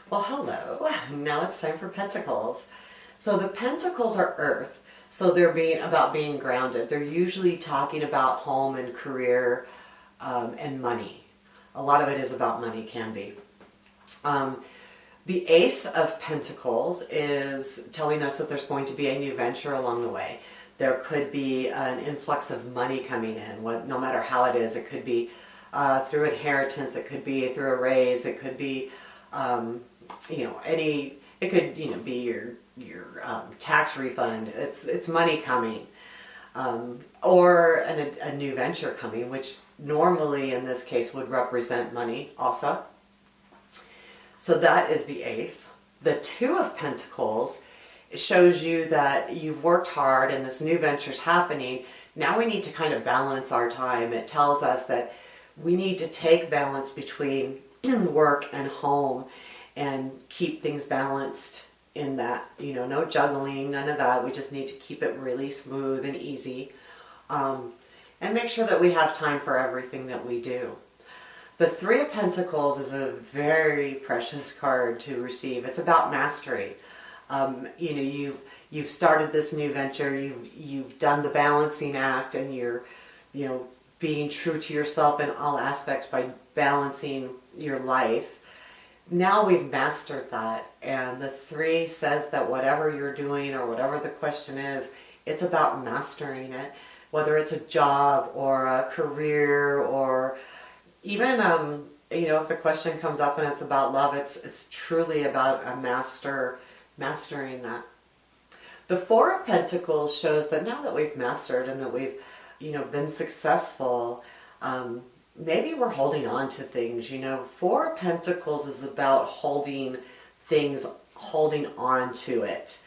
Well, hello. Now it's time for Pentacles. So the Pentacles are Earth. So they're about being grounded. They're usually talking about home and career and money. A lot of it is about money, can be. The Ace of Pentacles is telling us that there's going to be a new venture along the way. There could be an influx of money coming in, no matter how it is. It could be through inheritance. It could be through a raise. It could be, it could, be your tax refund. It's money coming, or a new venture coming, which normally in this case would represent money also. So that is the Ace. The Two of Pentacles shows you that you've worked hard and this new venture's happening. Now we need to kind of balance our time. It tells us that we need to take balance between work and home and keep things balanced in that, no juggling, none of that. We just need to keep it really smooth and easy, and make sure that we have time for everything that we do. The Three of Pentacles is a very precious card to receive. It's about mastery. You've started this new venture. You've done the balancing act, and you're, being true to yourself in all aspects by balancing your life. Now we've mastered that, and the Three says that whatever you're doing or whatever the question is, it's about mastering it. Whether it's a job or a career, or even if the question comes up and it's about love, it's truly about mastering that. The Four of Pentacles shows that now that we've mastered and that we've been successful, maybe we're holding on to things. Four of Pentacles is about holding things, holding on to it.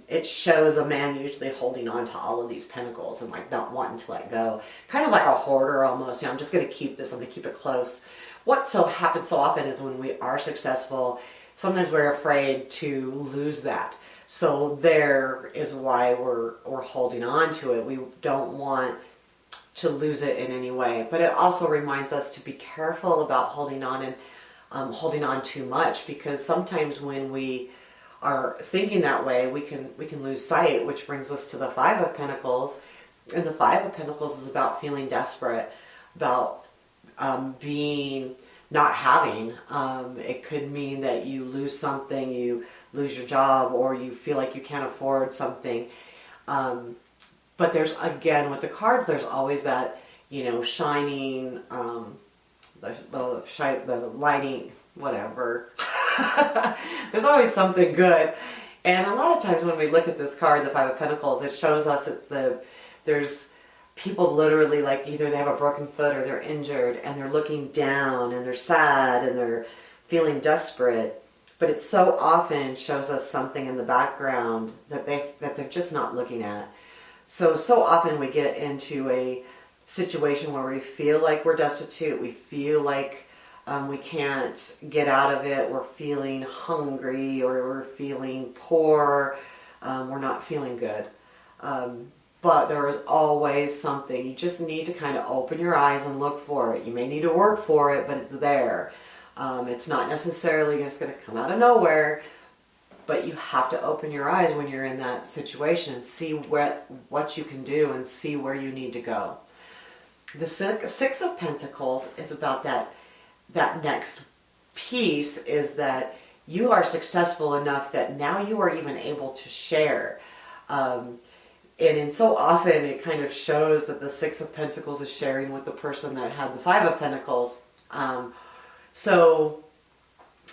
It shows a man usually holding on to all of these pentacles and not wanting to let go. Kind of like a hoarder almost. I'm just going to keep this. I'm going to keep it close. What happens so often is when we are successful, sometimes we're afraid to lose that. So there is why we're holding on to it. We don't want to lose it in any way. But it also reminds us to be careful about holding on and holding on too much, because sometimes when we are thinking that way, we can lose sight, which brings us to the Five of Pentacles. And the Five of Pentacles is about feeling desperate, about not having. It could mean that you lose something, you lose your job, or you feel like you can't afford something. But there's, again, with the cards, there's always that, shining, the lighting, whatever. There's always something good. And a lot of times when we look at this card, the Five of Pentacles, it shows us that there's people literally, either they have a broken foot or they're injured and they're looking down and they're sad and they're feeling desperate. But it so often shows us something in the background that they're just not looking at. So often we get into a situation where we feel like we're destitute. We feel like we can't get out of it. We're feeling hungry, or we're feeling poor. We're not feeling good. But there is always something. You just need to kind of open your eyes and look for it. You may need to work for it, but it's there. It's not necessarily just going to come out of nowhere, but you have to open your eyes when you're in that situation and see what you can do and see where you need to go. The Six of Pentacles is about that next piece, is that you are successful enough that now you are even able to share. And so often it kind of shows that the Six of Pentacles is sharing with the person that had the Five of Pentacles. So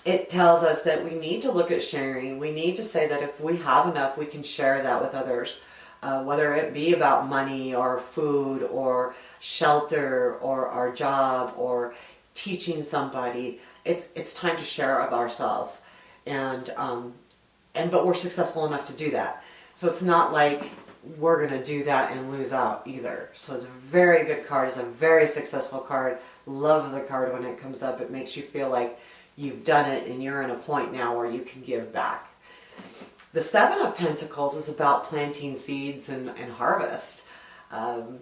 it tells us that we need to look at sharing. We need to say that if we have enough, we can share that with others. Whether it be about money or food or shelter or our job or teaching somebody, it's time to share of ourselves, but we're successful enough to do that. So it's not like we're going to do that and lose out either. So it's a very good card. It's a very successful card. Love the card when it comes up. It makes you feel like you've done it and you're in a point now where you can give back. The Seven of Pentacles is about planting seeds and harvest.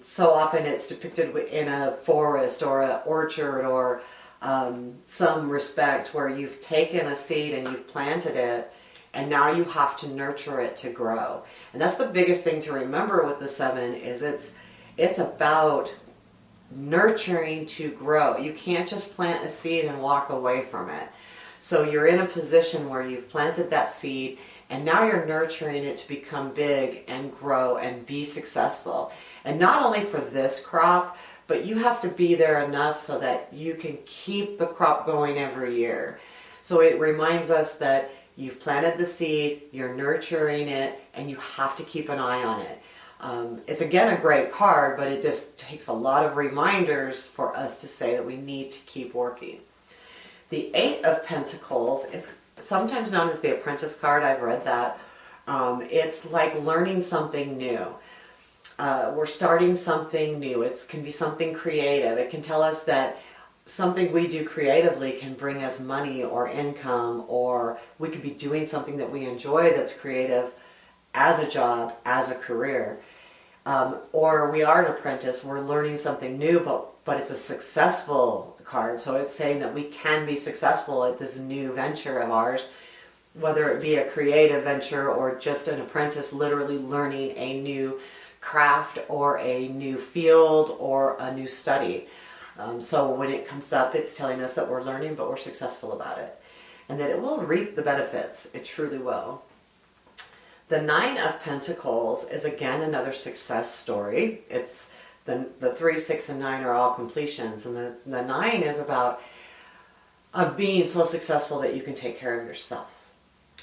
So often it's depicted in a forest or an orchard or some respect, where you've taken a seed and you've planted it, and now you have to nurture it to grow. And that's the biggest thing to remember with the 7 is it's about nurturing to grow. You can't just plant a seed and walk away from it. So you're in a position where you've planted that seed and now you're nurturing it to become big and grow and be successful. And not only for this crop, but you have to be there enough so that you can keep the crop going every year. So it reminds us that you've planted the seed, you're nurturing it, and you have to keep an eye on it. It's again a great card, but it just takes a lot of reminders for us to say that we need to keep working. The 8 of Pentacles is sometimes known as the Apprentice card. I've read that. It's like learning something new. We're starting something new. It can be something creative. It can tell us that something we do creatively can bring us money or income, or we could be doing something that we enjoy that's creative as a job, as a career. Or we are an apprentice. We're learning something new, but it's a successful card. So it's saying that we can be successful at this new venture of ours, whether it be a creative venture or just an apprentice literally learning a new craft or a new field or a new study. So when it comes up, it's telling us that we're learning, but we're successful about it. And that it will reap the benefits. It truly will. The 9 of Pentacles is again another success story. It's the 3, 6, and 9 are all completions. And the 9 is about being so successful that you can take care of yourself.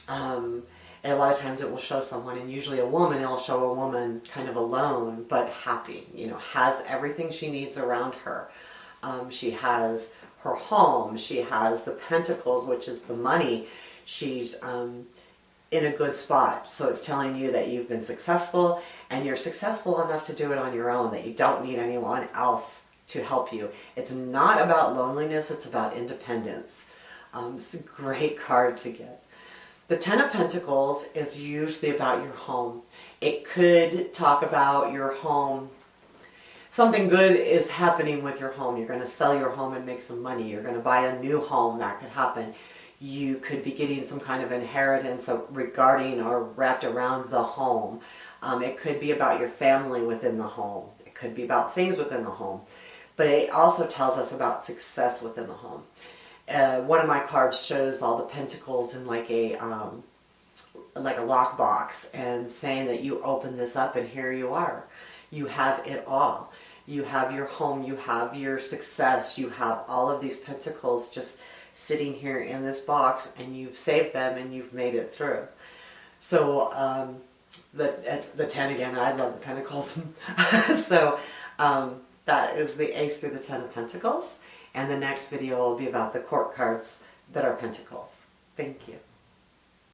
And a lot of times it will show someone, and usually a woman, it'll show a woman kind of alone, but happy, has everything she needs around her. She has her home, she has the Pentacles, which is the money. She's in a good spot. So it's telling you that you've been successful, and you're successful enough to do it on your own, that you don't need anyone else to help you. It's not about loneliness, it's about independence. It's a great card to get. The 10 of Pentacles is usually about your home. It could talk about your home. Something good is happening with your home. You're going to sell your home and make some money. You're going to buy a new home. That could happen. You could be getting some kind of inheritance regarding or wrapped around the home. It could be about your family within the home. It could be about things within the home. But it also tells us about success within the home. One of my cards shows all the pentacles in like a lockbox, and saying that you open this up and here you are. You have it all. You have your home, you have your success, you have all of these pentacles just sitting here in this box, and you've saved them and you've made it through. So the 10 again, I love the pentacles. So that is the Ace through the 10 of Pentacles. And the next video will be about the court cards that are pentacles. Thank you.